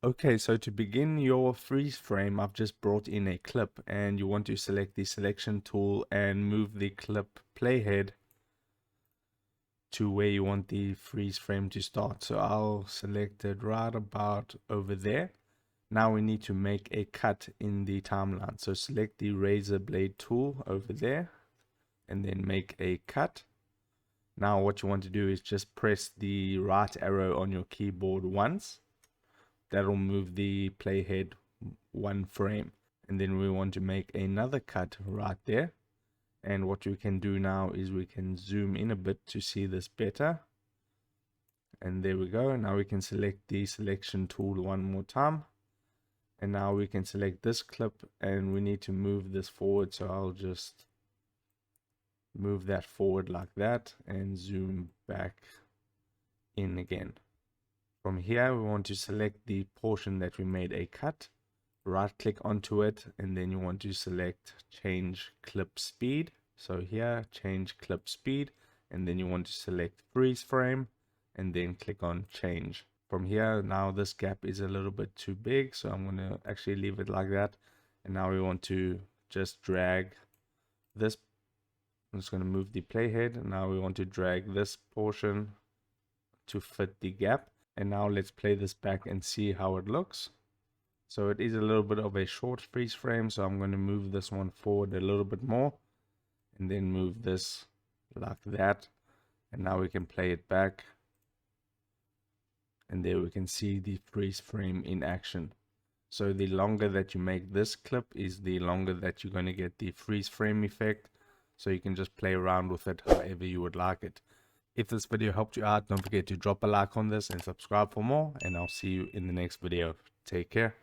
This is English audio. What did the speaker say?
Okay, so to begin your freeze frame, I've just brought in a clip, and you want to select the selection tool and move the clip playhead to where you want the freeze frame to start. So I'll select it right about over there. Now we need to make a cut in the timeline. So select the razor blade tool over there and then make a cut. Now what you want to do is just press the right arrow on your keyboard once. That'll move the playhead one frame. And then we want to make another cut right there. And what we can do now is we can zoom in a bit to see this better. And there we go. Now we can select the selection tool one more time. And now we can select this clip and we need to move this forward. So I'll just move that forward like that and zoom back in again. From here, we want to select the portion that we made a cut, right click onto it, and then you want to select change clip speed. So here, change clip speed, and then you want to select freeze frame and then click on change. From here, now this gap is a little bit too big, so I'm going to actually leave it like that. And now we want to just drag this. I'm just going to move the playhead, and now we want to drag this portion to fit the gap. And now let's play this back and see how it looks. So it is a little bit of a short freeze frame, so I'm going to move this one forward a little bit more and then move this like that. And now we can play it back. And there we can see the freeze frame in action. So the longer that you make this clip is the longer that you're going to get the freeze frame effect. So you can just play around with it however you would like it. If this video helped you out, don't forget to drop a like on this and subscribe for more. And I'll see you in the next video. Take care.